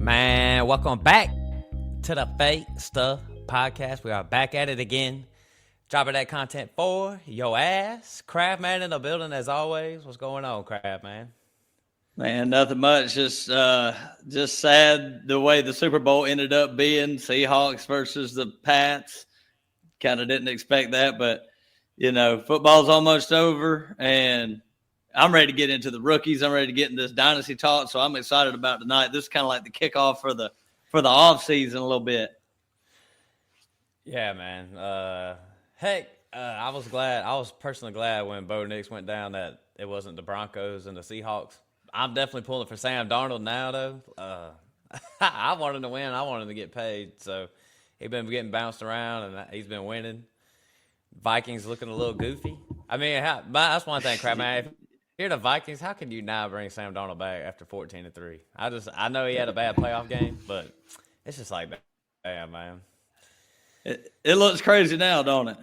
Man, welcome back to the Fake Stuff Podcast. We are back at it again. Dropping that content for your ass. Craft Man in the building as always. What's going on, Craft Man? Man, nothing much. Just sad the way the Super Bowl ended up being. Seahawks versus the Pats. Kind of didn't expect that, but football's almost over, and I'm ready to get into the rookies. I'm ready to get into this dynasty talk, so I'm excited about tonight. This is kind of like the kickoff for the off season a little bit. Yeah, man. I was personally glad when Bo Nix went down that it wasn't the Broncos and the Seahawks. I'm definitely pulling for Sam Darnold now, though. I wanted him to win. I wanted him to get paid, so he's been getting bounced around, and he's been winning. Vikings looking a little goofy. I mean, that's one thing, crap, man. If you're the Vikings, how can you now bring Sam Darnold back after 14-3? I know he had a bad playoff game, but it's just like, damn, man. It looks crazy now, don't it?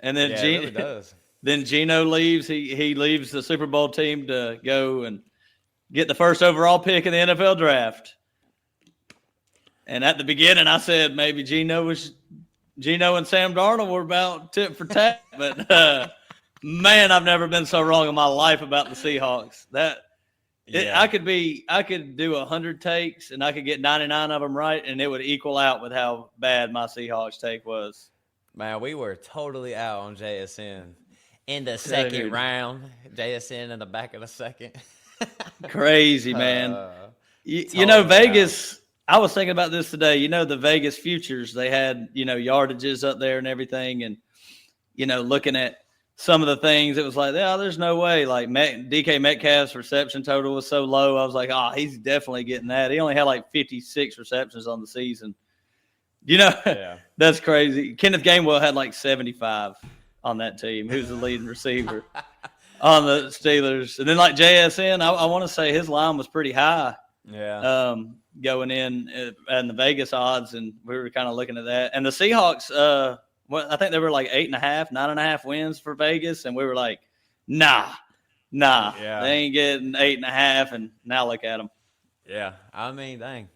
And then it really does. Then Geno leaves. He leaves the Super Bowl team to go and get the first overall pick in the NFL draft. And at the beginning, I said maybe Geno and Sam Darnold were about tit for tat, but man, I've never been so wrong in my life about the Seahawks. I could do 100 takes and I could get 99 of them right, and it would equal out with how bad my Seahawks take was. Man, we were totally out on JSN in the second round. JSN in the back of the second. Crazy, man. Vegas. I was thinking about this today. The Vegas futures, they had, yardages up there and everything. And, looking at some of the things, it was like, there's no way. Like DK Metcalf's reception total was so low. I was like, he's definitely getting that. He only had like 56 receptions on the season. Yeah. That's crazy. Kenneth Gainwell had like 75 on that team. Who's the leading receiver on the Steelers? And then like JSN, I want to say his line was pretty high. Yeah. Going in and the Vegas odds, and we were kind of looking at that. And the Seahawks, I think they were like 8.5, 9.5 wins for Vegas, and we were like, nah, yeah. They ain't getting 8.5, and now look at them. Yeah, I mean, dang.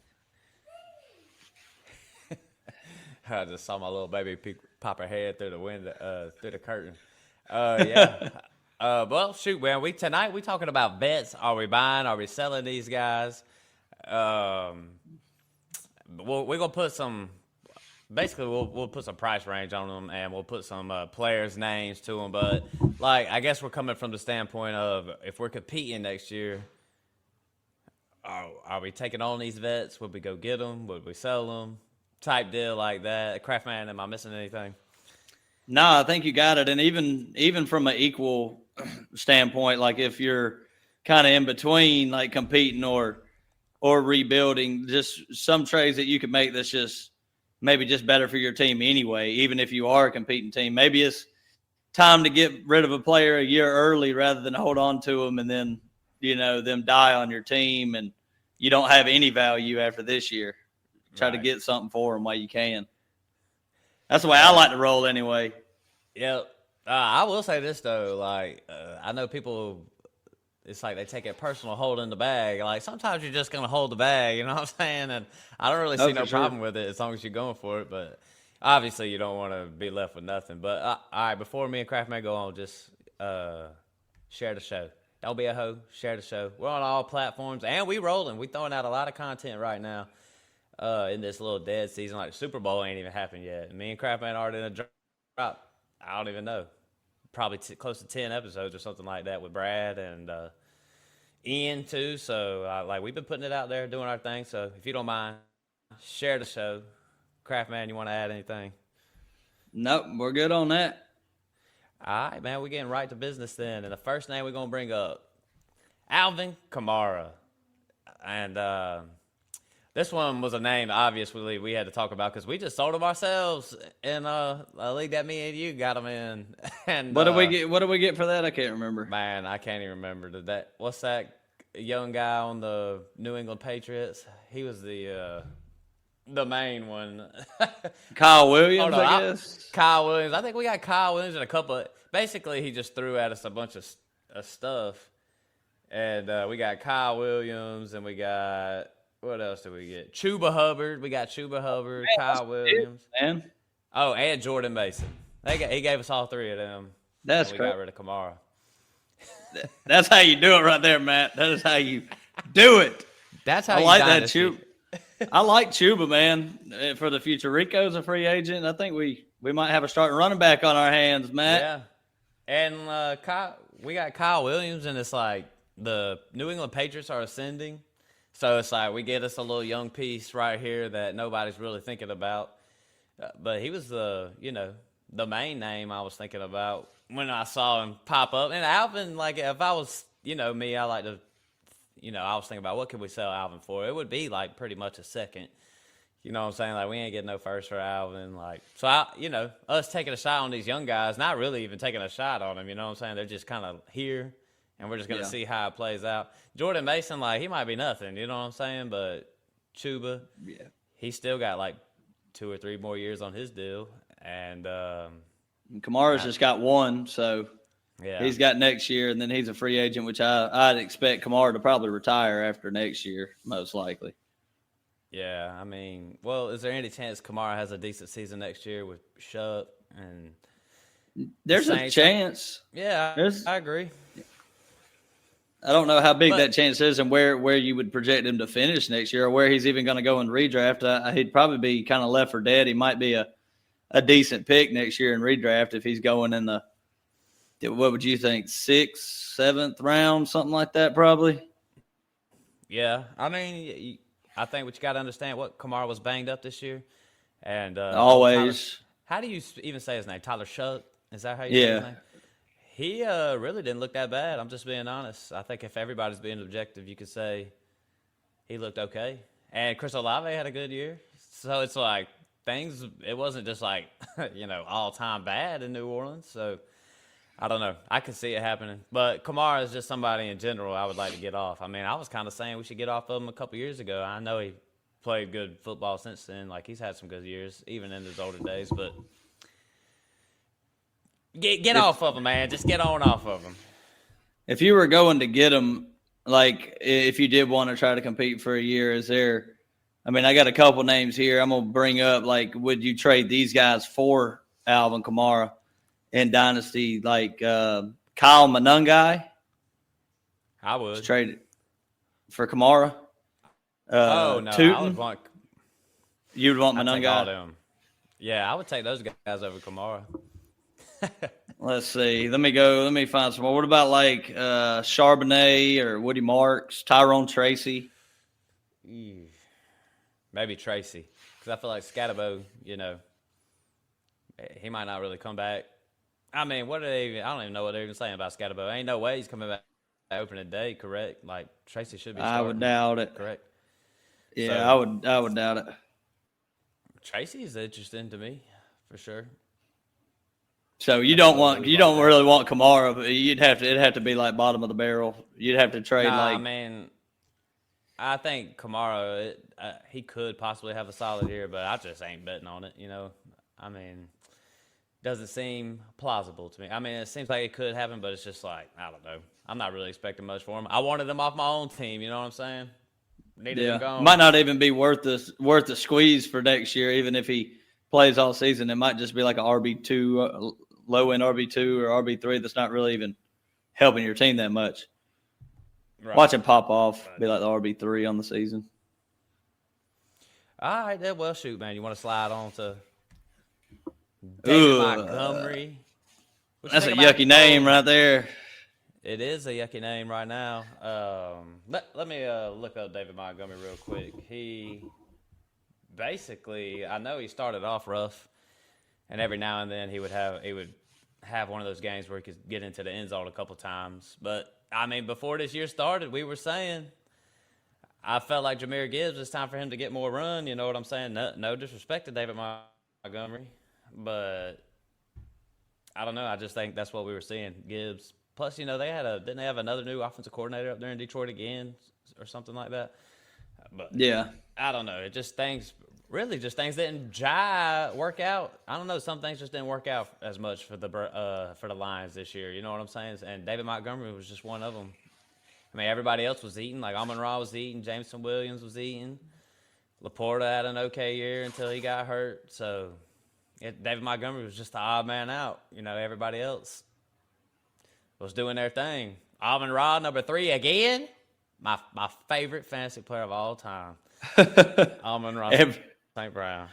I just saw my little baby pop her head through the window, through the curtain. Yeah. Well, shoot, man. Tonight we talking about bets. Are we buying? Are we selling these guys? We're gonna put some. Basically, we'll put some price range on them, and we'll put some players' names to them. But I guess we're coming from the standpoint of if we're competing next year, are we taking on these vets? Would we go get them? Would we sell them? Type deal like that. Craftman, am I missing anything? No, I think you got it. And even from an equal standpoint, like if you're kind of in between, like competing or rebuilding, just some trades that you could make that's just maybe just better for your team anyway, even if you are a competing team. Maybe it's time to get rid of a player a year early rather than hold on to them and then, them die on your team and you don't have any value after this year. Try to get something for them while you can. That's the way I like to roll anyway. Yep. I will say this, though. I know people, it's like they take it personal holding the bag. Like, sometimes you're just going to hold the bag, you know what I'm saying? And I don't really see no problem with it as long as you're going for it. But obviously, you don't want to be left with nothing. But, all right, before me and Craftman go on, just share the show. Don't be a hoe. Share the show. We're on all platforms, and we rolling. We throwing out a lot of content right now. In this little dead season, like Super Bowl ain't even happened yet. Me and Craftman are in a drop. I don't even know. Probably close to 10 episodes or something like that with Brad and Ian too. So we've been putting it out there, doing our thing. So if you don't mind, share the show. Craftman, you want to add anything? Nope, we're good on that. All right, man, we're getting right to business then. And the first name we're gonna bring up, Alvin Kamara, and this one was a name, obviously, we had to talk about because we just sold him ourselves in a league that me and you got him in. And what did we get? What did we get for that? I can't remember. Man, I can't even remember. What's that young guy on the New England Patriots? He was the main one. Kyle Williams, I guess. Kyle Williams. I think we got Kyle Williams and a couple. Basically, he just threw at us a bunch of stuff, and we got Kyle Williams and we got What else did we get? Chuba Hubbard. We got Chuba Hubbard, Man, Kyle Williams. man. Oh, and Jordan Mason. He gave us all three of them. That's and we great. got rid of Kamara. That's how you do it right there, Matt. That is how you do it. That's how I you like dynasty. that Chuba. I like Chuba, man, for the future. Rico's a free agent. I think we might have a starting running back on our hands, Matt. Yeah. And we got Kyle Williams, and it's like the New England Patriots are ascending. So it's like we get us a little young piece right here that nobody's really thinking about. But he was the main name I was thinking about when I saw him pop up. And Alvin, like if I was, me, I like to, I was thinking about what could we sell Alvin for? It would be like pretty much a second. You know what I'm saying? Like we ain't getting no first for Alvin. Like so, us taking a shot on these young guys, not really even taking a shot on them. You know what I'm saying? They're just kind of here, and we're just gonna see how it plays out. Jordan Mason, like he might be nothing. You know what I'm saying? But Chuba, he still got like 2 or 3 more years on his deal, and Kamara's just got one, so yeah, he's got next year, and then he's a free agent, which I'd expect Kamara to probably retire after next year, most likely. Yeah, I mean, well, is there any chance Kamara has a decent season next year with Shuck and? There's a chance. Yeah, I agree. I don't know how big that chance is and where you would project him to finish next year or where he's even going to go in redraft. He'd probably be kind of left for dead. He might be a decent pick next year in redraft if he's going in the, what would you think, 6th, 7th round, something like that probably? Yeah, I mean, I think what you got to understand, Kamara was banged up this year. And always. How do you even say his name? Tyler Shuck? Is that how you say his name? He really didn't look that bad. I'm just being honest. I think if everybody's being objective, you could say he looked okay. And Chris Olave had a good year. So it's like it wasn't just like, all-time bad in New Orleans. So I don't know. I can see it happening. But Kamara is just somebody in general I would like to get off. I mean, I was kind of saying we should get off of him a couple years ago. I know he played good football since then. Like, he's had some good years, even in his older days. But get off of him, man. Just get on off of him. If you were going to get him, like, if you did want to try to compete for a year, I got a couple names here I'm going to bring up. Like, would you trade these guys for Alvin Kamara in Dynasty? Like, Kyle Monangai? I would. Trade it for Kamara? No. Tootin? I would want. You would want Monangai? Yeah, I would take those guys over Kamara. Let's see. Let me find some more. What about like Charbonnet or Woody Marks, Tyrone Tracy? Maybe Tracy, because I feel like Scatterbo, he might not really come back. I mean, I don't even know what they're even saying about Scatterbo. Ain't no way he's coming back opening day, correct? Like Tracy should be starting. I would doubt it. Correct. Yeah, So, I would doubt it. Tracy is interesting to me, for sure. So you don't really want Kamara, but it'd have to be like bottom of the barrel. You'd have to trade I mean, I think Kamara, he could possibly have a solid year, but I just ain't betting on it. I mean, doesn't seem plausible to me. I mean, it seems like it could happen, but it's just like, I don't know. I'm not really expecting much for him. I wanted him off my own team. You know what I'm saying? Needed him gone. Might not even be worth the squeeze for next year, even if he plays all season. It might just be like an RB2, low end RB2 or RB3 that's not really even helping your team that much. Right. Watch him pop off, be like the RB3 on the season. All right, then. Well, shoot, man. You want to slide on to David Montgomery? That's a yucky name right there. It is a yucky name right now. Let me look up David Montgomery real quick. He basically, I know he started off rough, and every now and then he would have one of those games where he could get into the end zone a couple times. But I mean, before this year started, we were saying I felt like Jahmyr Gibbs, it's time for him to get more run. You know what I'm saying? No disrespect to David Montgomery, but I don't know. I just think that's what we were seeing. Gibbs. Plus, didn't they have another new offensive coordinator up there in Detroit again or something like that? But yeah, I don't know. It just things didn't work out. I don't know. Some things just didn't work out as much for the Lions this year. You know what I'm saying? And David Montgomery was just one of them. I mean, everybody else was eating. Like Amon-Ra was eating. Jameson Williams was eating. Laporta had an okay year until he got hurt. So David Montgomery was just the odd man out. Everybody else was doing their thing. Amon-Ra, number 3 again. My favorite fantasy player of all time. Amon-Ra St. Brown.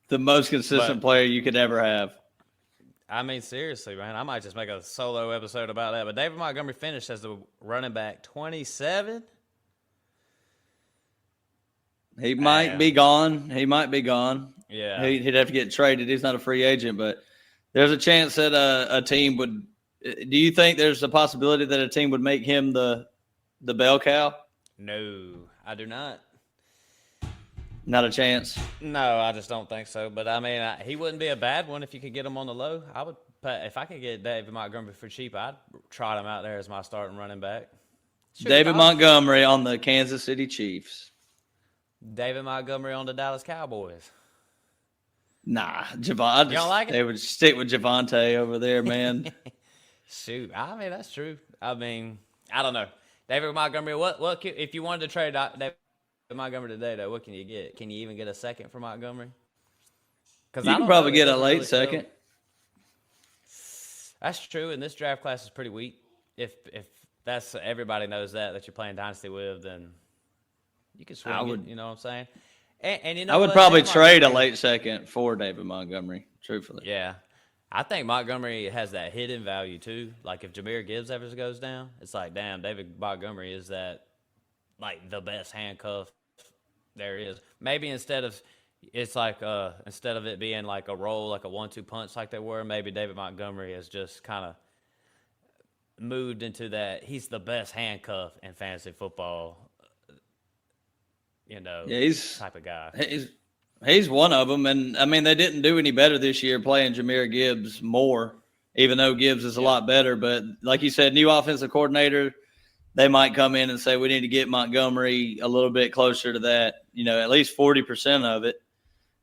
The most consistent player you could ever have. I mean, seriously, man. I might just make a solo episode about that. But David Montgomery finished as the running back 27. He might be gone. Yeah. He'd have to get traded. He's not a free agent, but there's a chance that a team would. Do you think there's a possibility that a team would make him the bell cow? No, I do not. Not a chance. No, I just don't think so. But I mean, he wouldn't be a bad one if you could get him on the low. I would, if I could get David Montgomery for cheap, I'd trot him out there as my starting running back. David Montgomery on the Kansas City Chiefs. David Montgomery on the Dallas Cowboys. Nah, Javon. You don't like it? They would stick with Javonte over there, man. Shoot, I mean that's true. I mean, I don't know. David Montgomery. What if you wanted to trade David Montgomery today, though? What can you get? Can you even get a second for Montgomery? Because you can probably get a late second. That's true, and this draft class is pretty weak. If that's everybody knows that you're playing dynasty with, then you can swing it. You know what I'm saying? And I would probably trade a late second for David Montgomery. Truthfully, yeah. I think Montgomery has that hidden value too. Like if Jahmyr Gibbs ever goes down, it's like, damn, David Montgomery is that like the best handcuff there is. Maybe instead of it being like a roll, like a 1-2 punch like they were, maybe David Montgomery has just kind of moved into that. He's the best handcuff in fantasy football. Type of guy. He's one of them, and I mean they didn't do any better this year playing Jahmyr Gibbs more, even though Gibbs is a lot better. But like you said, new offensive coordinator, they might come in and say we need to get Montgomery a little bit closer to that, at least 40% of it,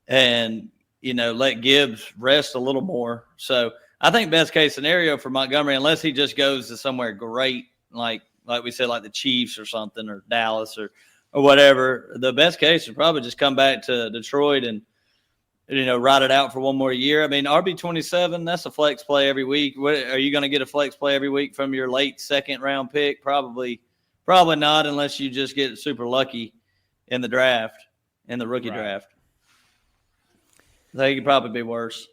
and let Gibbs rest a little more. So I think best case scenario for Montgomery, unless he just goes to somewhere great, like we said, like the Chiefs or something, or Dallas or whatever, the best case would probably just come back to Detroit and, ride it out for one more year. I mean, RB27, that's a flex play every week. Are you going to get a flex play every week from your late second-round pick? Probably not, unless you just get super lucky in the draft, in the rookie draft. They could probably be worse.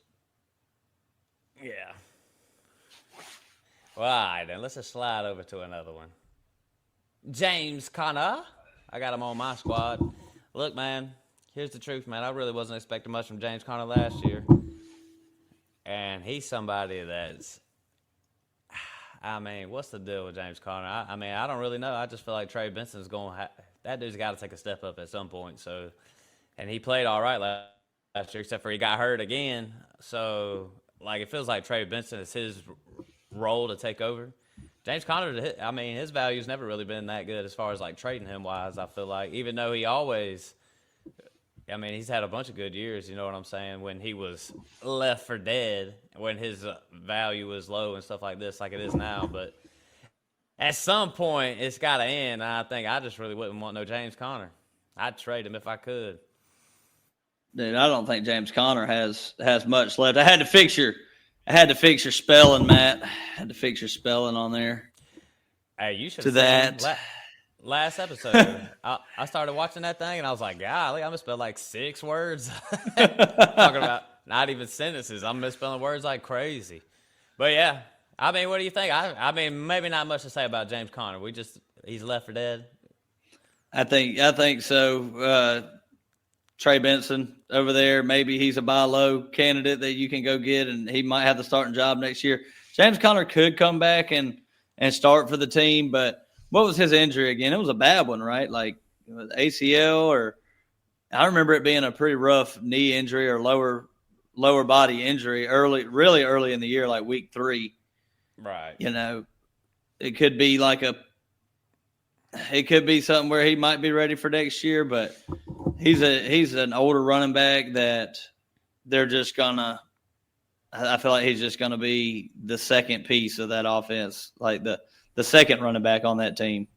Yeah. Well, all right, then. Let's just slide over to another one. James Conner. I got him on my squad. Look, man, here's the truth, man. I really wasn't expecting much from James Conner last year. And he's somebody that's, I mean, what's the deal with James Conner? I don't really know. I just feel like Trey Benson's that dude's got to take a step up at some point. So, and he played all right last year, except for he got hurt again. So, it feels like Trey Benson is his role to take over. James Conner, I mean, his value's never really been that good as far as trading him wise. I feel like, even though he always, I mean, he's had a bunch of good years. You know what I'm saying? When he was left for dead, when his value was low and stuff like this, like it is now. But at some point, it's got to end. I think I just really wouldn't want no James Conner. I'd trade him if I could. Dude, I don't think James Conner has much left. I had to fix your spelling, Matt. I had to fix your spelling on there. Hey, you should to that. Last episode, I started watching that thing, and I was like, golly, I'm misspelling like 6 words. Talking about not even sentences. I'm misspelling words like crazy. But, yeah, I mean, what do you think? I mean, maybe not much to say about James Conner. He's left for dead. I think so. Trey Benson over there, maybe he's a buy low candidate that you can go get, and he might have the starting job next year. James Conner could come back and start for the team, but what was his injury again? It was a bad one, right? Like ACL, or I remember it being a pretty rough knee injury or lower body injury really early in the year, like week 3. Right. It could be something where he might be ready for next year, but he's an older running back that they're just gonna. I feel like he's just gonna be the second piece of that offense, like the the second running back on that team.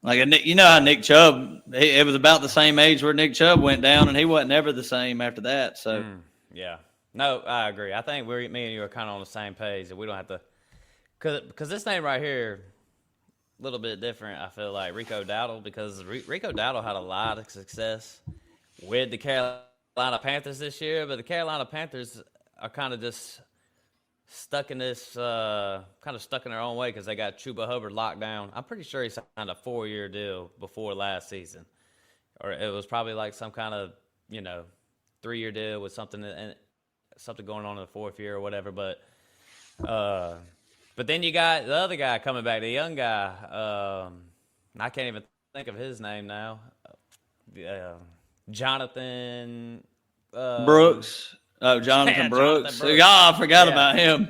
Like, you know how Nick Chubb, it was about the same age where Nick Chubb went down, and he wasn't ever the same after that. So, yeah. No, I agree. I think me and you are kind of on the same page, and we don't have to – because this name right here, a little bit different, I feel like, Rico Dowdle, because Rico Dowdle had a lot of success with the Carolina Panthers this year, but the Carolina Panthers are kind of just stuck in this kind of stuck in their own way because they got Chuba Hubbard locked down. I'm pretty sure he signed a 4-year deal before last season, or it was probably like some kind of 3-year deal with something going on in the 4th year or whatever. But then you got the other guy coming back, the young guy. I can't even think of his name now. Jonathan Brooks. Oh, Jonathan Brooks. Oh, I forgot about him.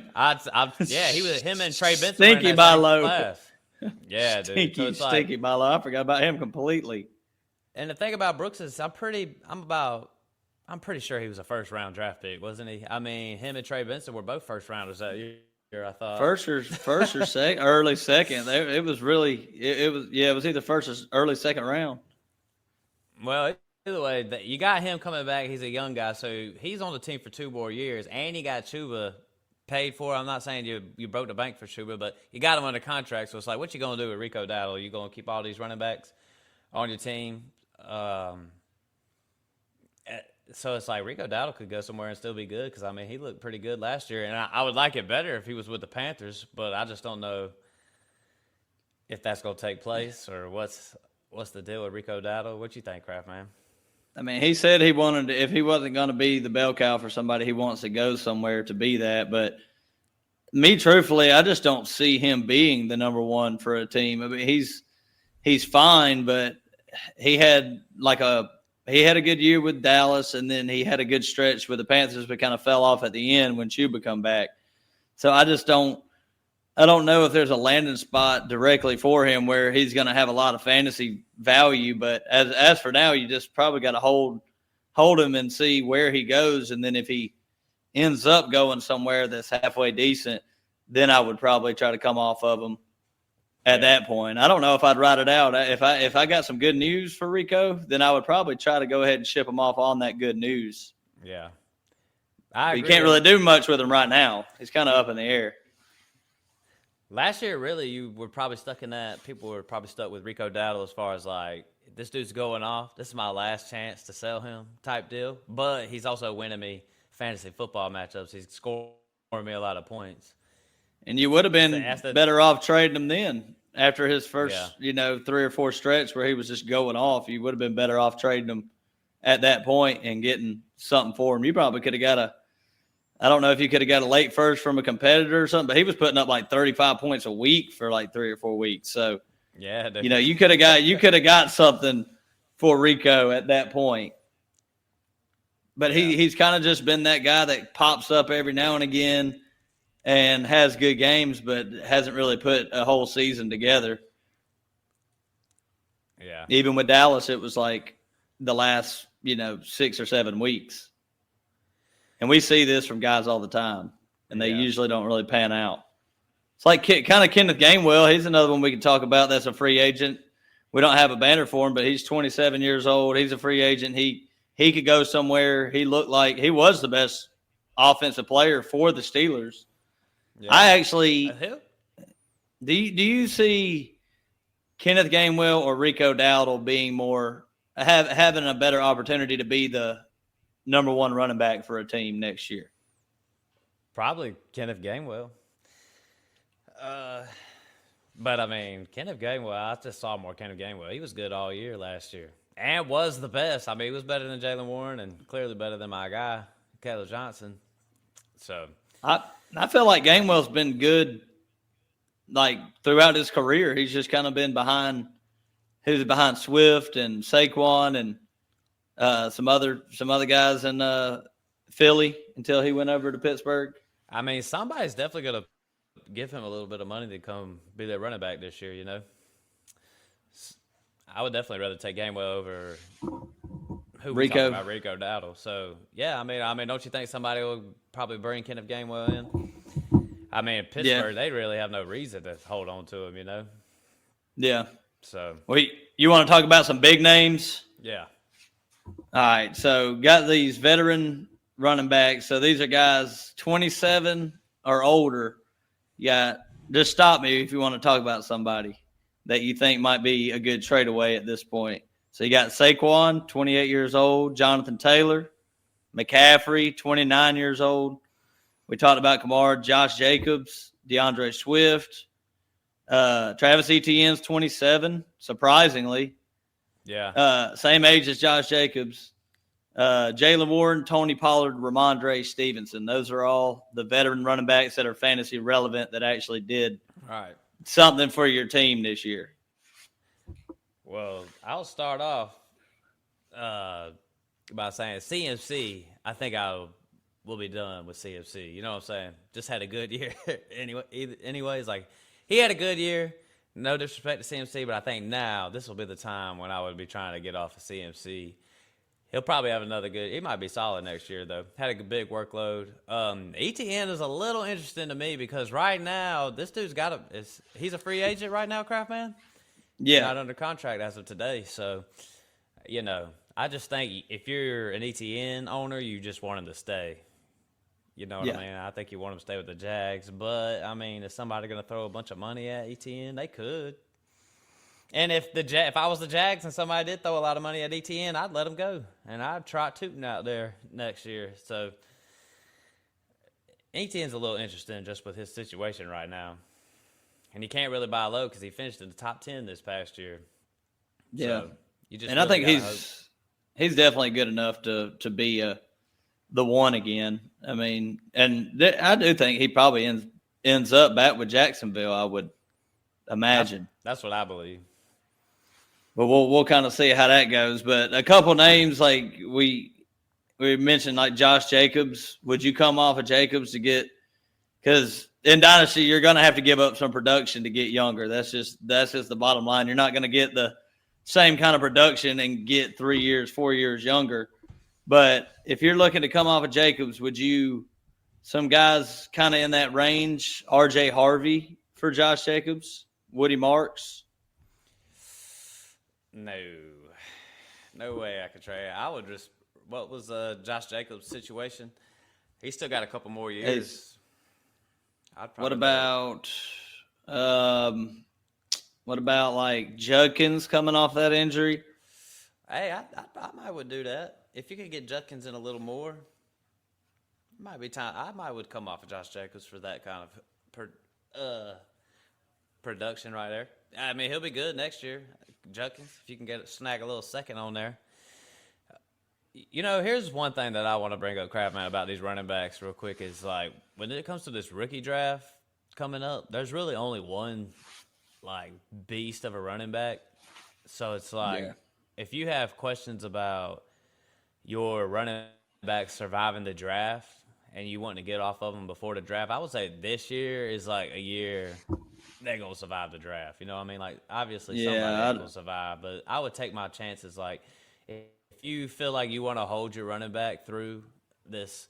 He was him and Trey Benson. Stinky by low. Yeah, dude. Stinky by low. I forgot about him completely. And the thing about Brooks is I'm pretty sure he was a first-round draft pick, wasn't he? I mean, him and Trey Benson were both first-rounders that year, I thought. First or second, early second. It was either first or early second round. Well, either way, you got him coming back. He's a young guy, so he's on the team for 2 more years, and you got Chuba paid for. I'm not saying you broke the bank for Chuba, but you got him under contract, so it's like, what you going to do with Rico Dowdle? You going to keep all these running backs on your team? So it's like Rico Dowdle could go somewhere and still be good because, I mean, he looked pretty good last year, and I would like it better if he was with the Panthers, but I just don't know if that's going to take place or what's the deal with Rico Dowdle. What you think, Kraft, man? I mean, he said he wanted to, if he wasn't going to be the bell cow for somebody, he wants to go somewhere to be that. But me, truthfully, I just don't see him being the number one for a team. I mean, he's fine, but he had a good year with Dallas, and then he had a good stretch with the Panthers, but kind of fell off at the end when Chuba come back. So I don't know if there's a landing spot directly for him where he's going to have a lot of fantasy value. But as for now, you just probably got to hold him and see where he goes. And then if he ends up going somewhere that's halfway decent, then I would probably try to come off of him at that point. I don't know if I'd ride it out. If I got some good news for Rico, then I would probably try to go ahead and ship him off on that good news. Yeah. You can't really do much with him right now. He's kind of up in the air. Last year, really, you were probably stuck in that. People were probably stuck with Rico Dowdle as far as like, this dude's going off. This is my last chance to sell him type deal. But he's also winning me fantasy football matchups. He's scoring me a lot of points. And you would have been better off trading him then after his first, 3 or 4 stretch where he was just going off. You would have been better off trading him at that point and getting something for him. You probably could have got I don't know if you could have got a late first from a competitor or something, but he was putting up like 35 points a week for like 3 or 4 weeks. So, yeah, you could have got something for Rico at that point. But he's kind of just been that guy that pops up every now and again and has good games, but hasn't really put a whole season together. Yeah. Even with Dallas, it was like the last, 6 or 7 weeks. And we see this from guys all the time, and they usually don't really pan out. It's like kind of Kenneth Gainwell. He's another one we can talk about that's a free agent. We don't have a banner for him, but he's 27 years old. He's a free agent. He could go somewhere. He looked like he was the best offensive player for the Steelers. Yeah. I actually do you see Kenneth Gainwell or Rico Dowdle being having a better opportunity to be the number one running back for a team next year? Probably Kenneth Gainwell. But, I mean, Kenneth Gainwell, I just saw more Kenneth Gainwell. He was good all year last year and was the best. I mean, he was better than Jaylen Warren and clearly better than my guy, Caleb Johnson. So I feel like Gainwell's been good, like, throughout his career. He's just kind of been behind Swift and Saquon and some other guys in Philly until he went over to Pittsburgh. I mean, somebody's definitely going to give him a little bit of money to come be their running back this year, I would definitely rather take Gainwell over Rico Dowdle. So, yeah, I mean, don't you think somebody will probably bring Kenneth Gainwell in? I mean, Pittsburgh, they really have no reason to hold on to him, you know? Yeah. So. Well, you want to talk about some big names? Yeah. All right. So got these veteran running backs. So these are guys 27 or older. Just stop me if you want to talk about somebody that you think might be a good trade away at this point. So you got Saquon, 28 years old, Jonathan Taylor, McCaffrey, 29 years old. We talked about Kamara, Josh Jacobs, DeAndre Swift, Travis Etienne's 27, surprisingly. Yeah. Same age as Josh Jacobs. Jalen Warren, Tony Pollard, Ramondre Stevenson. Those are all the veteran running backs that are fantasy relevant that actually did something for your team this year. Well, I'll start off by saying CMC, I think we'll be done with CMC. You know what I'm saying? Just had a good year. Anyways, like, he had a good year. No disrespect to CMC, but I think now this will be the time when I would be trying to get off of CMC. He'll probably have another good – he might be solid next year, though. Had a big workload. ETN is a little interesting to me because right now this dude's got he's a free agent right now, Craftman? Yeah. Not under contract as of today. So, you know, I just think if you're an ETN owner, you just want him to stay. You know what I mean? I think you want him to stay with the Jags. But, I mean, is somebody going to throw a bunch of money at ETN? They could. And if I was the Jags and somebody did throw a lot of money at ETN, I'd let him go. And I'd try Tootin out there next year. So, ETN's a little interesting just with his situation right now. And he can't really buy low because he finished in the top 10 this past year. Yeah. So and I think he's definitely good enough to be the one again. I mean, and I do think he probably ends up back with Jacksonville, I would imagine. That's what I believe. But we'll kind of see how that goes. But a couple names like we mentioned, like Josh Jacobs. Would you come off of Jacobs to get – because in Dynasty, you're going to have to give up some production to get younger. That's just the bottom line. You're not going to get the same kind of production and get 3 years, 4 years younger. But if you're looking to come off of Jacobs, would you – some guys kind of in that range, R.J. Harvey for Josh Jacobs, Woody Marks? No way I could trade. I would just – what was Josh Jacobs' situation? He's still got a couple more years. What about like Judkins coming off that injury? Hey, I might would do that. If you could get Judkins in a little more, it might be time. I might would come off of Josh Jacobs for that kind of production right there. I mean, he'll be good next year. Judkins, if you can snag a little second on there. You know, here's one thing that I want to bring up, Craftman, about these running backs real quick is, like, when it comes to this rookie draft coming up, there's really only one, like, beast of a running back. So it's like, if you have questions about your running back surviving the draft and you want to get off of them before the draft, I would say this year is, like, a year they're going to survive the draft. You know what I mean? Like, obviously somebody will survive, but I would take my chances, like, if you feel like you want to hold your running back through this,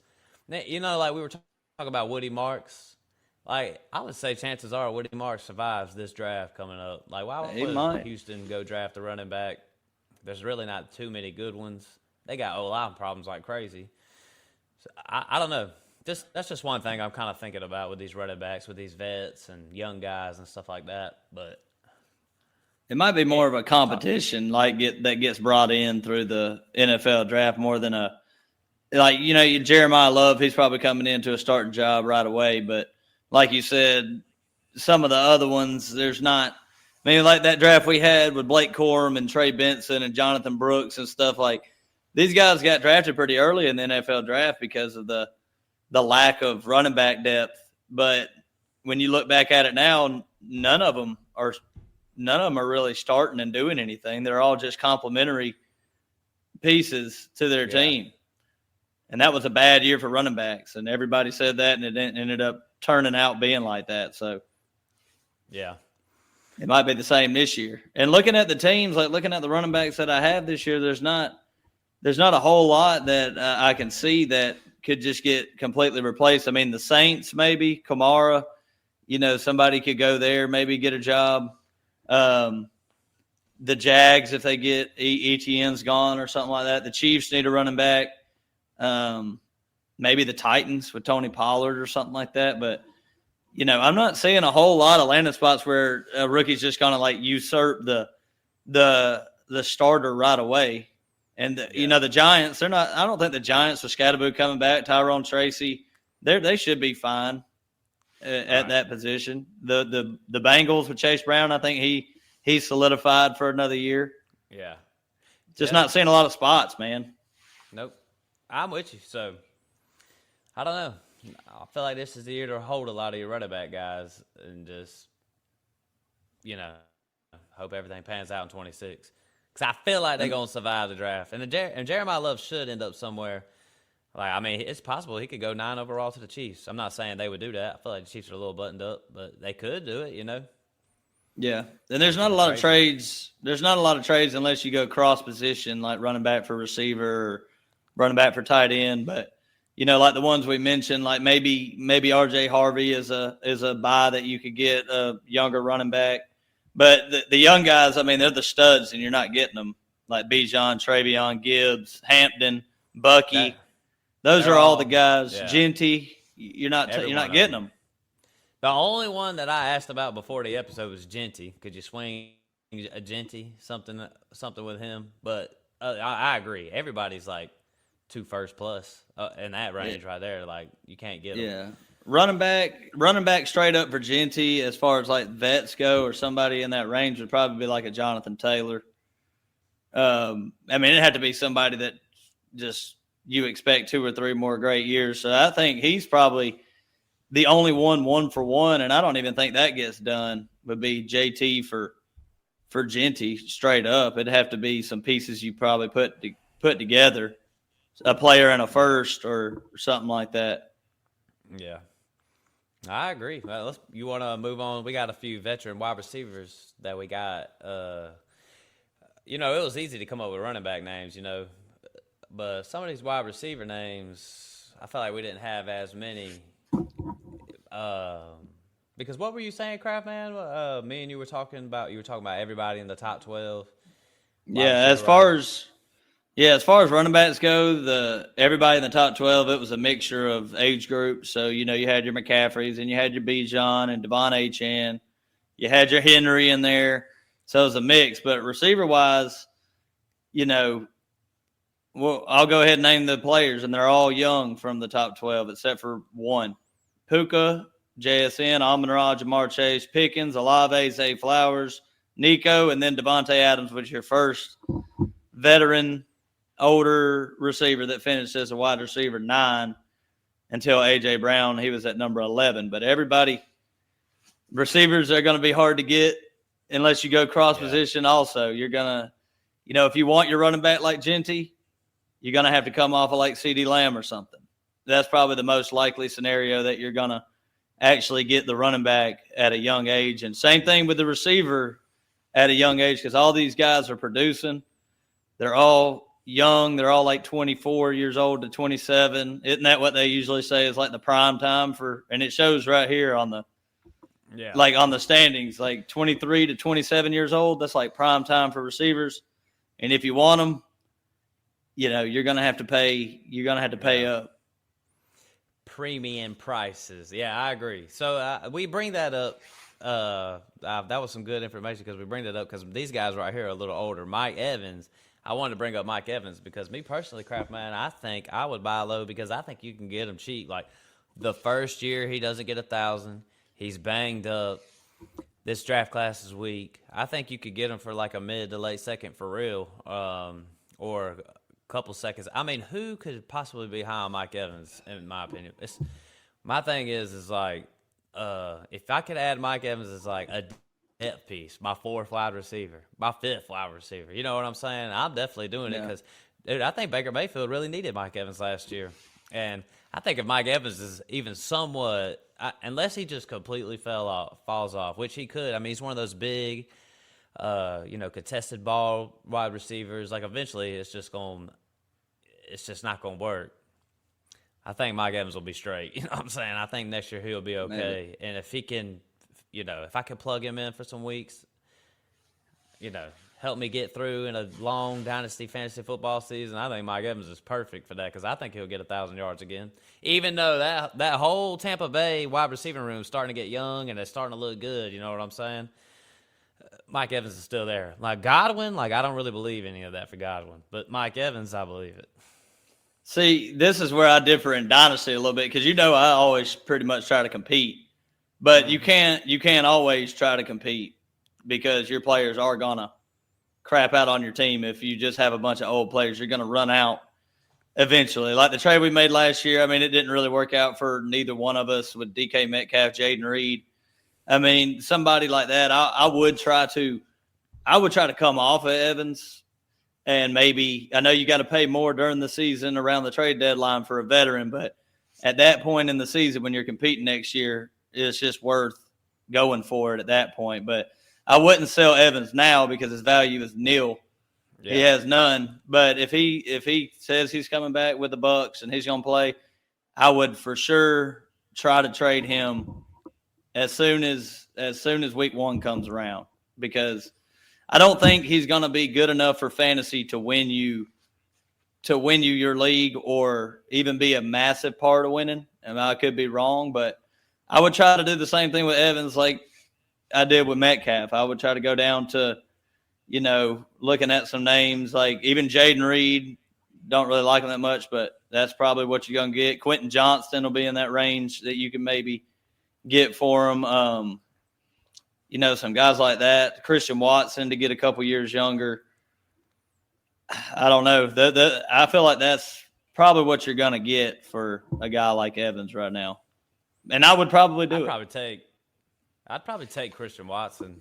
you know, like we were talking about Woody Marks, like I would say chances are Woody Marks survives this draft coming up. Like, why would Houston go draft a running back? There's really not too many good ones. They got O-line problems like crazy. So I don't know. That's just one thing I'm kind of thinking about with these running backs, with these vets and young guys and stuff like that. But it might be more of a competition that gets brought in through the NFL draft more than Jeremiah Love, he's probably coming into a starting job right away. But like you said, some of the other ones, there's not – I mean, like that draft we had with Blake Corum and Trey Benson and Jonathan Brooks and stuff, like these guys got drafted pretty early in the NFL draft because of the lack of running back depth. But when you look back at it now, none of them are really starting and doing anything. They're all just complimentary pieces to their team. And that was a bad year for running backs. And everybody said that, and it ended up turning out being like that. So, yeah, it might be the same this year. And looking at the teams, like looking at the running backs that I have this year, there's not a whole lot that I can see that could just get completely replaced. I mean, the Saints, maybe Kamara, somebody could go there, maybe get a job. The Jags, if they get ETN's gone or something like that. The Chiefs need a running back. Maybe the Titans with Tony Pollard or something like that. But, I'm not seeing a whole lot of landing spots where a rookie's just going to like usurp the starter right away. And the Giants, I don't think the Giants with Scatterboo coming back, Tyrone Tracy, they should be fine at that position. The Bengals with Chase Brown, I think he's solidified for another year. Yeah. Just not seeing a lot of spots, man. Nope. I'm with you. So, I don't know. I feel like this is the year to hold a lot of your running back guys and just, hope everything pans out in 26. Because I feel like they're going to survive the draft. And Jeremiah Love should end up somewhere. It's possible he could go 9 overall to the Chiefs. I'm not saying they would do that. I feel like the Chiefs are a little buttoned up, but they could do it, Yeah, and there's not a lot of trades. There's not a lot of trades unless you go cross position, like running back for receiver or running back for tight end. But like the ones we mentioned, like maybe R.J. Harvey is a buy that you could get, a younger running back. But the young guys, they're the studs, and you're not getting them. Like Bijan, Travion, Gibbs, Hampton, Bucky. Those are all the guys. Yeah. Genty, you're not getting them. The only one that I asked about before the episode was Genty. Could you swing a Genty, something with him? But I agree. Everybody's like 2 first plus in that range right there. Like you can't get them. Yeah, running back straight up for Genty as far as like vets go, or somebody in that range would probably be like a Jonathan Taylor. It had to be somebody that just you expect 2 or 3 more great years. So I think he's probably the only one for one, and I don't even think that gets done, would be JT for Genty straight up. It'd have to be some pieces you probably put together, a player and a first or something like that. Yeah, I agree. Well, you want to move on? We got a few veteran wide receivers that we got. It was easy to come up with running back names, but some of these wide receiver names, I felt like we didn't have as many. Because what were you saying, Craftman? Me and you were talking about everybody in the top 12. As far as running backs go, everybody in the top 12, it was a mixture of age groups. So, you had your McCaffreys and you had your Bijan and Devon Achane. You had your Henry in there. So it was a mix. But receiver-wise, I'll go ahead and name the players, and they're all young from the top 12 except for one. Puka, JSN, Amon-Ra, Jamar Chase, Pickens, Olave, Zay Flowers, Nico, and then Devontae Adams was your first veteran, older receiver that finished as a wide receiver 9 until A.J. Brown. He was at number 11. But receivers are going to be hard to get unless you go cross position also. You're going to, if you want your running back like Genty, you're going to have to come off of like CeeDee Lamb or something. That's probably the most likely scenario that you're going to actually get the running back at a young age. And same thing with the receiver at a young age, because all these guys are producing. They're all young. They're all like 24 years old to 27. Isn't that what they usually say is like the prime time for? And it shows right here on the on the standings, like 23 to 27 years old. That's like prime time for receivers. And if you want them, you're going to have to pay. You're going to have to pay up. Premium prices. Yeah, I agree. So we bring that up. That was some good information because we bring that up because these guys right here are a little older. Mike Evans. I wanted to bring up Mike Evans because me personally, Craftman, I think I would buy low because I think you can get him cheap. Like the first year he doesn't get 1,000. He's banged up. This draft class is weak. I think you could get him for like a mid to late second for real, or couple seconds. Who could possibly be high on Mike Evans, in my opinion? My thing is like, if I could add Mike Evans as like a depth piece, my 4th wide receiver, my 5th wide receiver, you know what I'm saying? I'm definitely doing it because, dude, I think Baker Mayfield really needed Mike Evans last year. And I think if Mike Evans is even somewhat, unless he just completely falls off, which he could. He's one of those big, contested ball wide receivers. Like eventually, it's just not going to work. I think Mike Evans will be straight. You know what I'm saying? I think next year he'll be okay. Maybe. And if he can, if I can plug him in for some weeks, help me get through in a long dynasty fantasy football season, I think Mike Evans is perfect for that because I think he'll get 1,000 yards again. Even though that whole Tampa Bay wide receiving room is starting to get young and it's starting to look good, you know what I'm saying? Mike Evans is still there. Like Godwin, I don't really believe any of that for Godwin. But Mike Evans, I believe it. See, this is where I differ in dynasty a little bit because I always pretty much try to compete. But you can't always try to compete because your players are gonna crap out on your team. If you just have a bunch of old players, you're gonna run out eventually. Like the trade we made last year, I mean, it didn't really work out for neither one of us with DK Metcalf, Jaden Reed. I mean, somebody like that, I would try to come off of Evans, and maybe I know you got to pay more during the season around the trade deadline for a veteran, but at that point in the season when you're competing next year, it's just worth going for it at that point. But I wouldn't sell Evans now because his value is nil. Yeah. He has none. But if he says he's coming back with the Bucs and he's going to play, I would for sure try to trade him as soon as week 1 comes around because I don't think he's going to be good enough for fantasy to win you your league or even be a massive part of winning. And I could be wrong, but I would try to do the same thing with Evans like I did with Metcalf. I would try to go down to, looking at some names like even Jaden Reed. Don't really like him that much, but that's probably what you're going to get. Quentin Johnston will be in that range that you can maybe get for him. Some guys like that. Christian Watson to get a couple years younger. I don't know. I feel like that's probably what you're going to get for a guy like Evans right now. And I would probably do it. I'd probably take Christian Watson,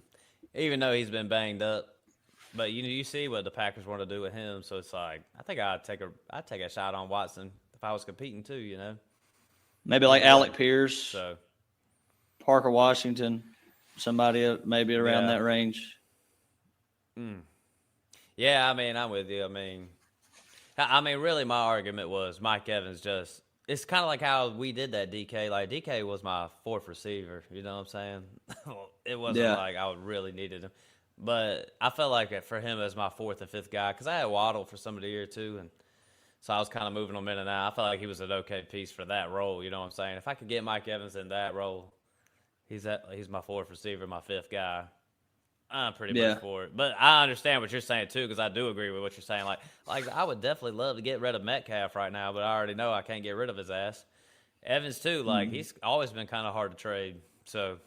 even though he's been banged up. But you see what the Packers want to do with him, so it's like I think I'd take a shot on Watson if I was competing too. Maybe like Alec Pierce, so Parker Washington, somebody maybe around that range. Yeah, I mean, I'm with you. I mean, really, my argument was Mike Evans just. It's kind of like how we did that, DK. Like, DK was my 4th receiver. You know what I'm saying? It wasn't like I would really needed him. But I felt like for him as my 4th and 5th guy, because I had Waddle for some of the year too, and so I was kind of moving him in and out. I felt like he was an okay piece for that role. You know what I'm saying? If I could get Mike Evans in that role, he's my 4th receiver, my 5th guy. I'm pretty much for it. But I understand what you're saying, too, because I do agree with what you're saying. Like I would definitely love to get rid of Metcalf right now, but I already know I can't get rid of his ass. Evans, too, he's always been kind of hard to trade. So,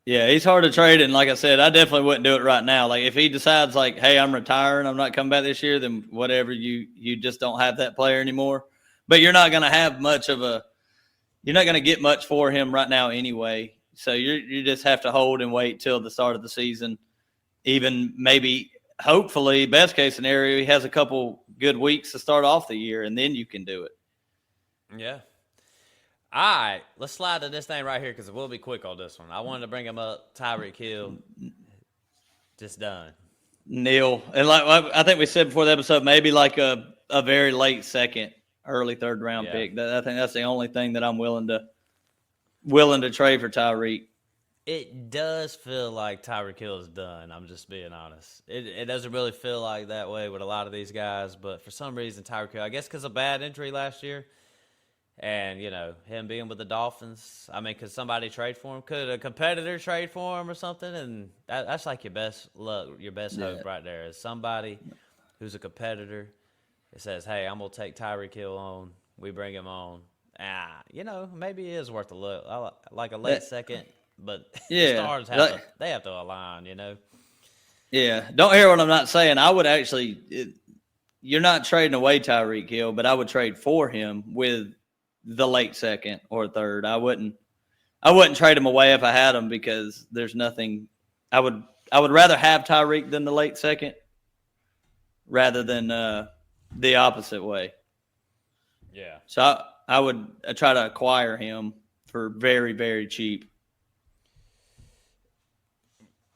yeah, he's hard to trade. And like I said, I definitely wouldn't do it right now. Like if he decides hey, I'm retiring, I'm not coming back this year, then whatever, you just don't have that player anymore. But you're not going to have you're not going to get much for him right now anyway. So you just have to hold and wait till the start of the season. Even maybe, hopefully, best case scenario, he has a couple good weeks to start off the year, and then you can do it. Yeah. All right, let's slide to this thing right here because we'll be quick on this one. I wanted to bring him up. Tyreek Hill, just done. Neil, and like I think we said before the episode, maybe like a very late second, early third round pick. I think that's the only thing that I'm willing to trade for Tyreek. It does feel like Tyreek Hill is done. I'm just being honest. It doesn't really feel like that way with a lot of these guys, but for some reason Tyreek Hill, I guess because of bad injury last year, and him being with the Dolphins. I mean, could somebody trade for him? Could a competitor trade for him or something? And that's like your best luck, your best hope right there is somebody who's a competitor. It says, "Hey, I'm gonna take Tyreek Hill on." We bring him on. Maybe it is worth a look. Like a late second, but the stars have to align, Yeah, don't hear what I'm not saying. I would actually, you're not trading away Tyreek Hill, but I would trade for him with the late second or third. I wouldn't trade him away if I had him because there's nothing. I would rather have Tyreek than the late second, rather than the opposite way. Yeah. So I would try to acquire him for very, very cheap.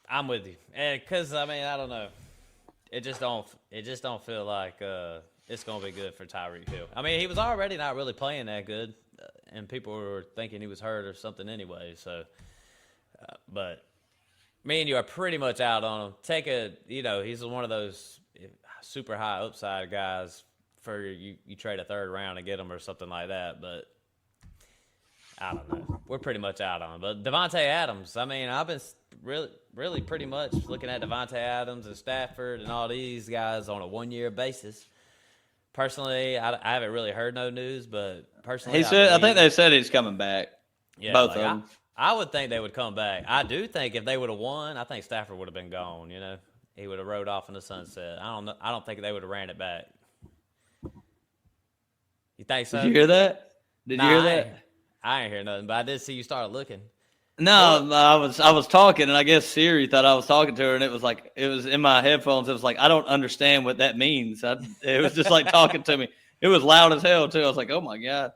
I'm with you. Because, I don't know. it just don't feel like it's gonna be good for Tyreek Hill. I mean, he was already not really playing that good, and people were thinking he was hurt or something anyway. So, but me and you are pretty much out on him. He's one of those super high upside guys for you trade a third round and get him or something like that. But I don't know. We're pretty much out on him. But Devontae Adams, I mean, I've been really pretty much looking at Devontae Adams and Stafford and all these guys on a 1-year basis. Personally, I haven't really heard no news, but personally, I think they said he's coming back. Yeah, both of them. I would think they would come back. I do think if they would have won, I think Stafford would have been gone. You know, he would have rode off in the sunset. I don't know. I don't think they would have ran it back. You think so? Did you hear that? Did you hear that? I ain't hear nothing, but I did see you start looking. No, I was talking, and I guess Siri thought I was talking to her, and it was in my headphones. It was like, I don't understand what that means. It was just like talking to me. It was loud as hell too. I was like, oh my God.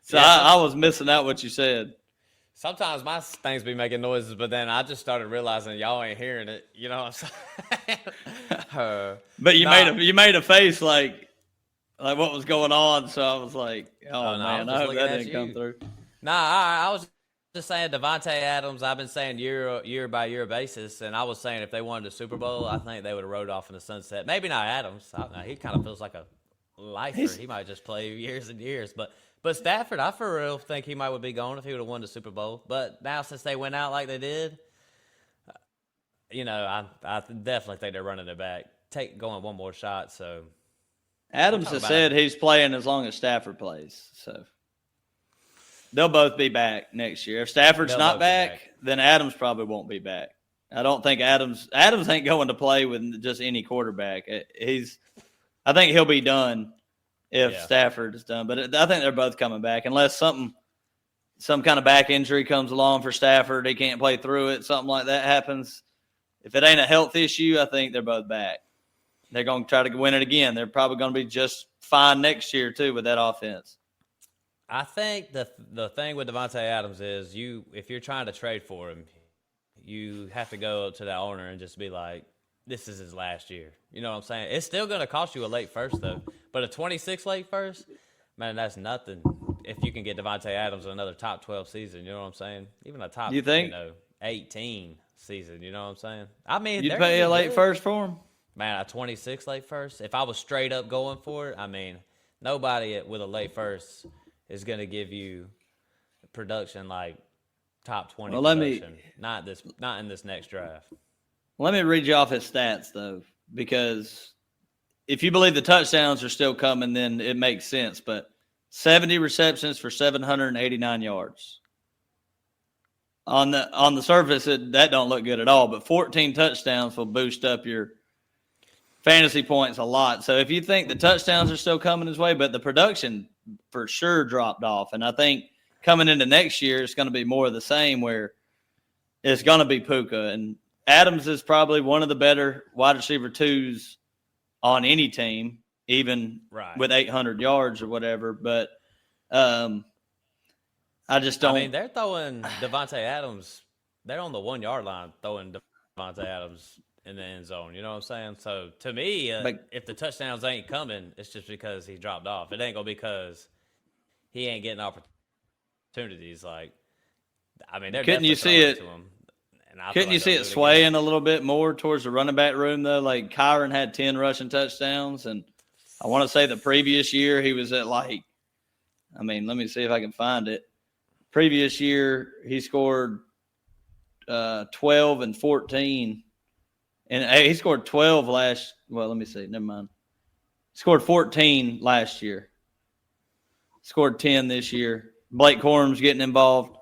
So yeah, I was missing out what you said. Sometimes my things be making noises, but then I just started realizing y'all ain't hearing it. You know what I'm saying? But you made a face like what was going on. So I was like, oh man, I hope that didn't come through. Nah, I was just saying Devontae Adams. I've been saying year by year basis, and I was saying if they wanted a Super Bowl, I think they would have rode off in the sunset. Maybe not Adams. I don't know. He kind of feels like a lifer. He might just play years and years, but Stafford, I for real think he might be gone if he would have won the Super Bowl. But now since they went out like they did, I definitely think they're running it back, going one more shot. So Adams has said he's playing as long as Stafford plays. So they'll both be back next year. If Stafford's not back, then Adams probably won't be back. I don't think Adams ain't going to play with just any quarterback. I think he'll be done if Stafford is done. But I think they're both coming back unless some kind of back injury comes along for Stafford. He can't play through it. Something like that happens. If it ain't a health issue, I think they're both back. They're going to try to win it again. They're probably going to be just fine next year too with that offense. I think the thing with Devontae Adams is if you're trying to trade for him, you have to go up to that owner and just be like, this is his last year. You know what I'm saying? It's still going to cost you a late first, though. But a 26 late first, man, that's nothing if you can get Devontae Adams another top 12 season. You know what I'm saying? Even a top 18 season. You know what I'm saying? I mean, you'd pay a late first for him? Man, a 26 late first. If I was straight up going for it, I mean, nobody with a late first is going to give you production like top 20 production. Not in this next draft. Let me read you off his stats, though, because if you believe the touchdowns are still coming, then it makes sense. But 70 receptions for 789 yards. On the surface, that don't look good at all, but 14 touchdowns will boost up your fantasy points a lot. So if you think the touchdowns are still coming his way, but the production for sure dropped off. And I think coming into next year, it's going to be more of the same where it's going to be Puka. And Adams is probably one of the better wide receiver twos on any team, even with 800 yards or whatever. But I just don't. I mean, they're throwing Devontae Adams. They're on the 1 yard line throwing Devontae Adams in the end zone. You know what I'm saying? So to me, if the touchdowns ain't coming, it's just because he dropped off. It ain't gonna be because he ain't getting opportunities. Like, I mean, they're couldn't you see it? To him. Couldn't you see it swaying a little bit more towards the running back room, though? Like, Kyron had 10 rushing touchdowns, and I want to say the previous year he was at let me see if I can find it. Previous year, he scored 12 and 14. And he scored 12 let me see. Never mind. He scored 14 last year. Scored 10 this year. Blake Corum's getting involved.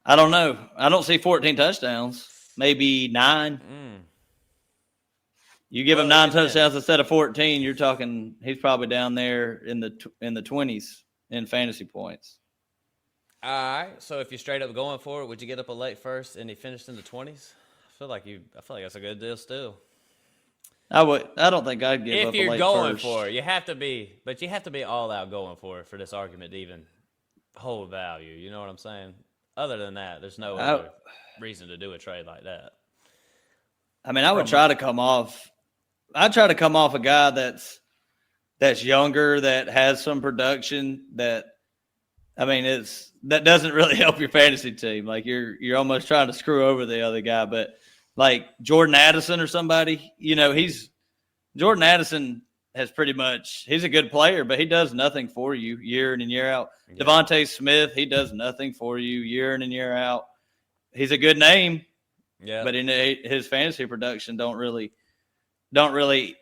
I don't know. I don't see 14 touchdowns. Maybe 9. You give him 9 touchdowns instead of 14, you're talking he's probably down there in the 20s in fantasy points. All right. So if you're straight up going for it, would you get up a late first and he finished in the 20s? I feel like that's a good deal still. I don't think I'd give up a late first. If you're going for it, you have to be all out going for it for this argument to even hold value. You know what I'm saying? Other than that, there's no other reason to do a trade like that. I mean, I would try to come off I try to come off a guy that's younger, that has some production. That doesn't really help your fantasy team. Like you're almost trying to screw over the other guy. But like Jordan Addison or somebody, Jordan Addison has pretty much, he's a good player, but he does nothing for you year in and year out. Yeah. Devontae Smith, he does nothing for you year in and year out. He's a good name, but in his fantasy production don't really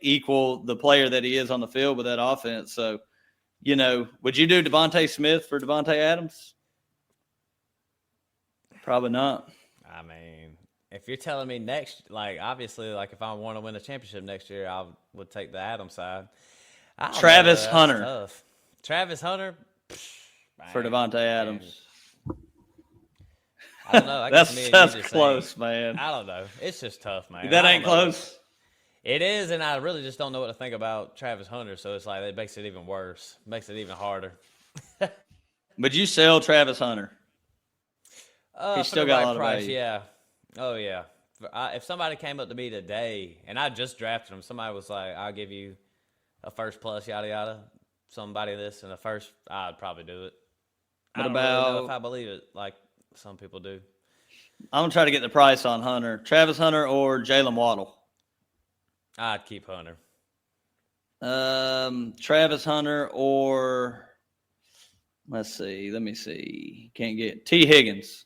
equal the player that he is on the field with that offense. So, would you do Devontae Smith for Devontae Adams? Probably not. I mean, if you're telling me obviously, if I want to win a championship next year, I would take the Adams side. Travis Hunter. Tough. Travis Hunter? For Devontae Adams. I don't know. That's close, man. I don't know. It's just tough, man. That ain't close. It is, and I really just don't know what to think about Travis Hunter, so it's like it makes it even worse. Makes it even harder. Would you sell Travis Hunter? He's still got a lot of value. Yeah. Oh, yeah. If somebody came up to me today, and I just drafted him, somebody was like, I'll give you a first plus, yada, yada, somebody this, and a first, I'd probably do it. I don't really know if I believe it like some people do. I'm going to try to get the price on Hunter. Travis Hunter or Jalen Waddle? I'd keep Hunter. Travis Hunter or, let me see. Can't get T. Higgins.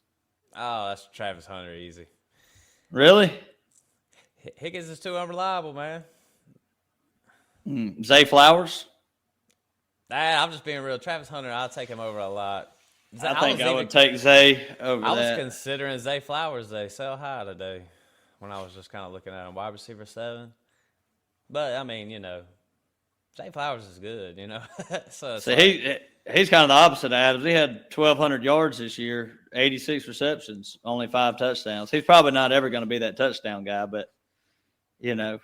Oh, that's Travis Hunter easy. Really? Higgins is too unreliable, man. Zay Flowers? I'm just being real. Travis Hunter, I'll take him over a lot. I would take Zay over that. I was considering Zay Flowers. They sell high today when I was just kind of looking at him. Wide receiver 7. But, I mean, Zay Flowers is good, So he's kind of the opposite of Adams. He had 1,200 yards this year, 86 receptions, only 5 touchdowns. He's probably not ever going to be that touchdown guy, but, Yeah.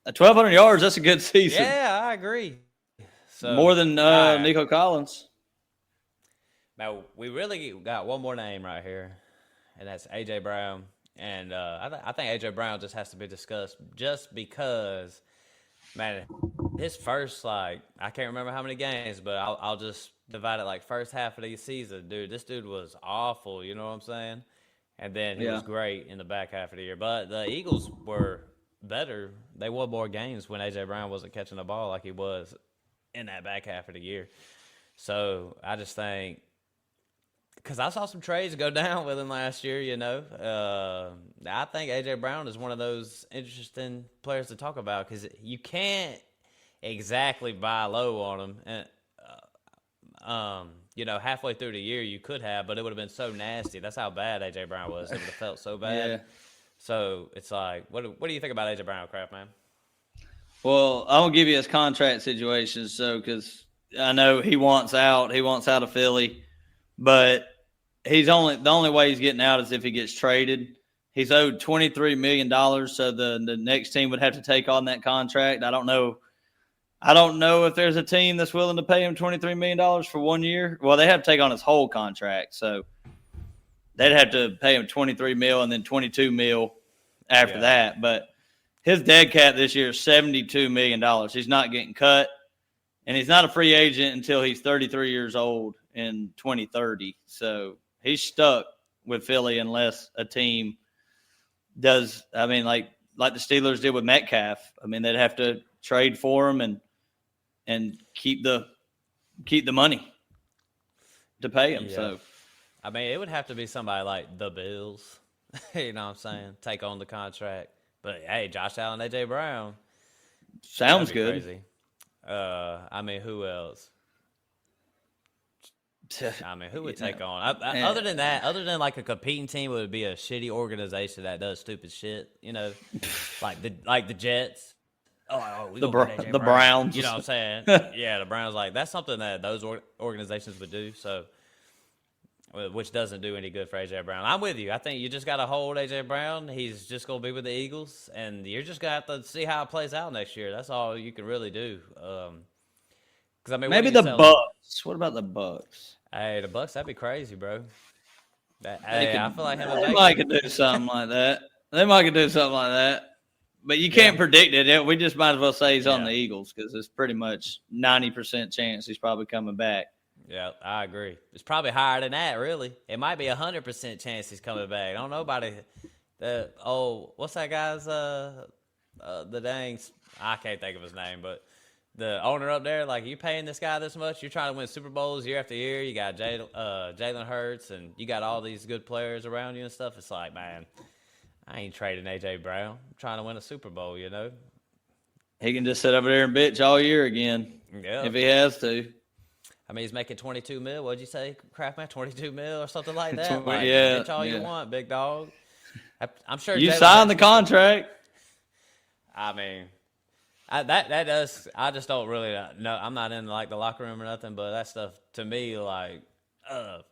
1,200 yards, that's a good season. Yeah, I agree. So more than Nico Collins. Now, we really got one more name right here, and that's A.J. Brown. And I think A.J. Brown just has to be discussed just because, man, his first, I can't remember how many games, but I'll just divide it first half of the season. Dude, this dude was awful, you know what I'm saying? And then he was great in the back half of the year. But the Eagles were better. They won more games when A.J. Brown wasn't catching the ball like he was in that back half of the year. So I just think, because I saw some trades go down with him last year, I think A.J. Brown is one of those interesting players to talk about because you can't exactly buy low on him. And, halfway through the year you could have, but it would have been so nasty. That's how bad A.J. Brown was. It would have felt so bad. Yeah. So it's like, what do you think about A.J. Brown, Kraft, man? Well, I won't give you his contract situation, because I know he wants out. He wants out of Philly. But the only way he's getting out is if he gets traded. He's owed $23 million, so the next team would have to take on that contract. I don't know if there's a team that's willing to pay him $23 million for 1 year. Well, they have to take on his whole contract, so they'd have to pay him $23 million and then $22 million after that. But his dead cap this year is $72 million. He's not getting cut, and he's not a free agent until he's 33 years old in 2030. So he's stuck with Philly unless a team does, like the Steelers did with Metcalf. They'd have to trade for him and keep the money to pay him. Yeah. So it would have to be somebody like the Bills, you know what I'm saying? Take on the contract. But hey, Josh Allen, A.J. Brown. Sounds good. Crazy. Who else? Who would take on? Other than that, other than a competing team, it would be a shitty organization that does stupid shit. Like the Jets. The Browns. You know what I'm saying? Yeah, the Browns. That's something that those organizations would do. So, which doesn't do any good for A.J. Brown. I'm with you. I think you just got to hold A.J. Brown. He's just going to be with the Eagles, and you're just going to have to see how it plays out next year. That's all you can really do. Because maybe the Bucks. What about the Bucks? Hey, the Bucks, that'd be crazy, bro. I feel like they might could do something like that. But you can't predict it. We just might as well say he's on the Eagles because it's pretty much 90% chance he's probably coming back. Yeah, I agree. It's probably higher than that, really. It might be 100% chance he's coming back. I don't know about it. What's that guy's I can't think of his name, but the owner up there, like, you paying this guy this much? You're trying to win Super Bowls year after year. You got Jalen Hurts, and you got all these good players around you and stuff. It's like, man, I ain't trading A.J. Brown. I'm trying to win a Super Bowl, you know? He can just sit over there and bitch all year again if he has to. I mean, he's making $22 million. What'd you say, Craftman? $22 million or something like that? Bitch all you want, big dog. I'm sure you signed the contract. I mean, that does. I just don't really know. I'm not in like the locker room or nothing, but that stuff to me, like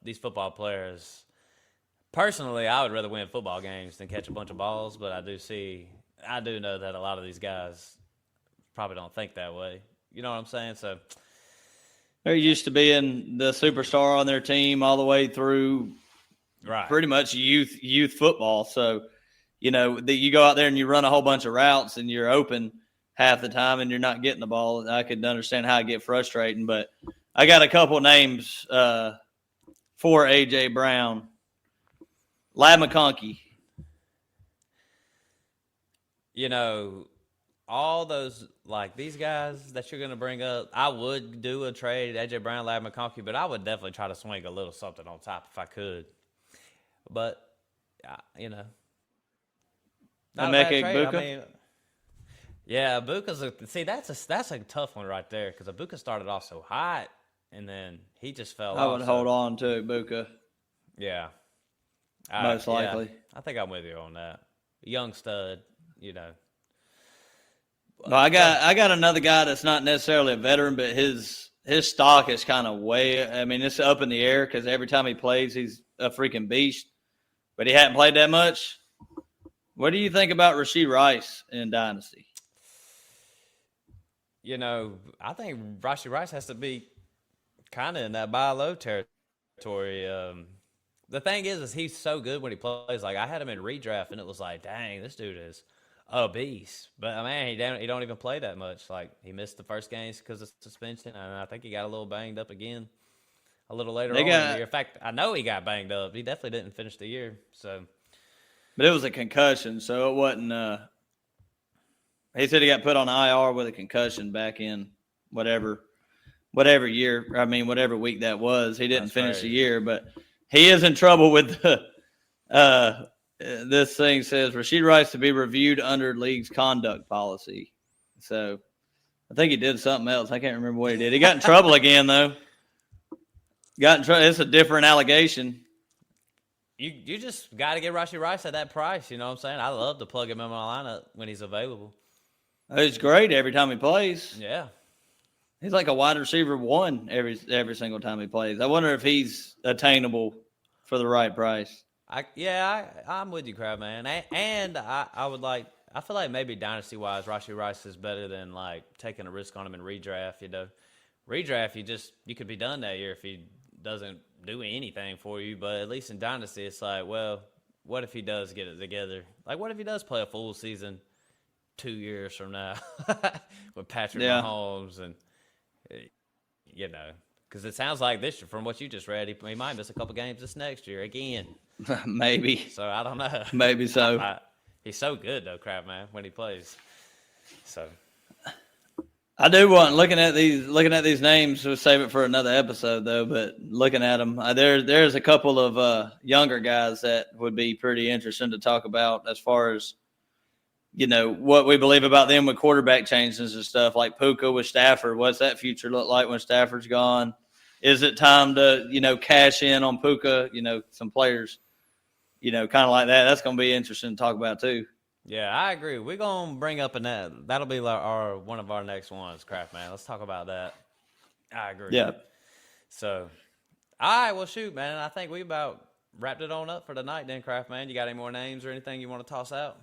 these football players. Personally, I would rather win football games than catch a bunch of balls. But I do know that a lot of these guys probably don't think that way. You know what I'm saying? So they're used to being the superstar on their team all the way through, pretty much youth football. So, you know, that you go out there and you run a whole bunch of routes and you're open half the time and you're not getting the ball. I could understand how it get frustrating, but I got a couple names for A.J. Brown. Ladd McConkey. You know, all those, like, these guys that you're going to bring up, I would do a trade, A.J. Brown, Ladd McConkey, but I would definitely try to swing a little something on top if I could. But, you know. Not a bad trade. Igbokwe? I mean, yeah, Igbokwe's that's a tough one right there because Igbokwe started off so hot and then he just fell off. I would hold on to Igbokwe. Yeah. Most likely. Yeah, I think I'm with you on that. Young stud, you know. Well, I got another guy that's not necessarily a veteran, but his stock is kind of it's up in the air because every time he plays, he's a freaking beast. But he hadn't played that much. What do you think about Rashee Rice in Dynasty? You know, I think Rashee Rice has to be kind of in that buy low territory. The thing is he's so good when he plays. Like, I had him in redraft, and it was like, dang, this dude is a beast. But, man, he don't even play that much. Like, he missed the first games because of suspension, and I think he got a little banged up again a little later on in the year. In fact, I know he got banged up. He definitely didn't finish the year. So, but it was a concussion, so it wasn't he said he got put on IR with a concussion back in whatever year. I mean, whatever week that was. He didn't finish the year, but he is in trouble with the this thing says Rashee Rice to be reviewed under league's conduct policy. So I think he did something else. I can't remember what he did. He got in trouble again, though. Got in trouble. It's a different allegation. You just got to get Rashee Rice at that price. You know what I'm saying? I love to plug him in my lineup when he's available. He's great every time he plays. Yeah. He's like a wide receiver one every single time he plays. I wonder if he's attainable for the right price. I'm with you, Crab Man. And I feel like maybe dynasty wise, Rashee Rice is better than like taking a risk on him in redraft. You know, redraft you could be done that year if he doesn't do anything for you. But at least in dynasty, it's like, well, what if he does get it together? Like, what if he does play a full season 2 years from now with Patrick Mahomes and you know, because it sounds like this year, from what you just read, he might miss a couple games this next year again. Maybe. So I don't know. Maybe so. He's so good though, Crab Man, when he plays. So I do want looking at these names. We'll save it for another episode though. But looking at them, there's a couple of younger guys that would be pretty interesting to talk about as far as, you know, what we believe about them with quarterback changes and stuff, like Puka with Stafford. What's that future look like when Stafford's gone? Is it time to, you know, cash in on Puka? You know, some players, you know, kind of like that. That's going to be interesting to talk about too. Yeah, I agree. We're going to bring up that'll be one of our next ones, Craft Man. Let's talk about that. I agree. Yeah. So, all right, well, shoot, man. I think we about wrapped it on up for tonight then, Craft Man. You got any more names or anything you want to toss out?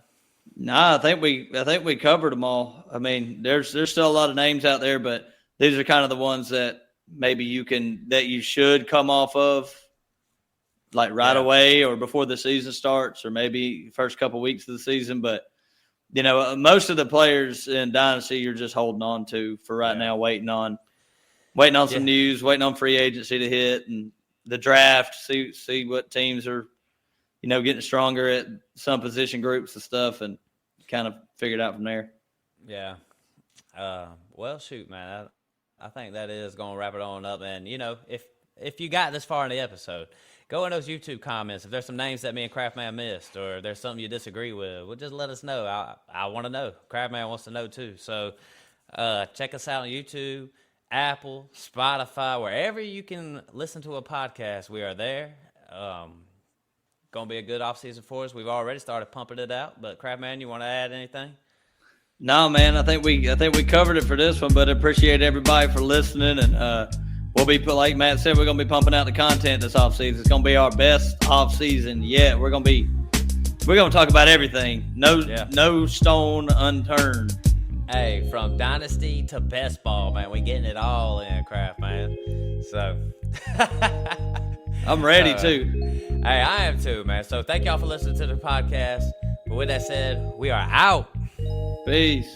No, I think we covered them all. I mean, there's still a lot of names out there, but these are kind of the ones that maybe you should come off of, like right away or before the season starts, or maybe first couple weeks of the season. But most of the players in Dynasty you're just holding on to for right now, waiting on some news, waiting on free agency to hit and the draft, see what teams are, getting stronger at some position groups and stuff, and kind of figure it out from there. Yeah. Well, shoot, man. I think that is going to wrap it on up. And, if you got this far in the episode, go in those YouTube comments. If there's some names that me and Craftman missed or there's something you disagree with, well, just let us know. I want to know. Craftman wants to know too. So check us out on YouTube, Apple, Spotify, wherever you can listen to a podcast. We are there. Going to be a good offseason for us. We've already started pumping it out. But Craftman, you want to add anything? No, man. I think we covered it for this one, but I appreciate everybody for listening. And we'll be, like Matt said, we're going to be pumping out the content this offseason. It's going to be our best offseason yet. We're going to talk about everything. No stone unturned. Hey, from Dynasty to best ball, man. We getting it all in, Craft, man. So I'm ready too. Hey, I am too, man. So thank y'all for listening to the podcast. But with that said, we are out. Peace.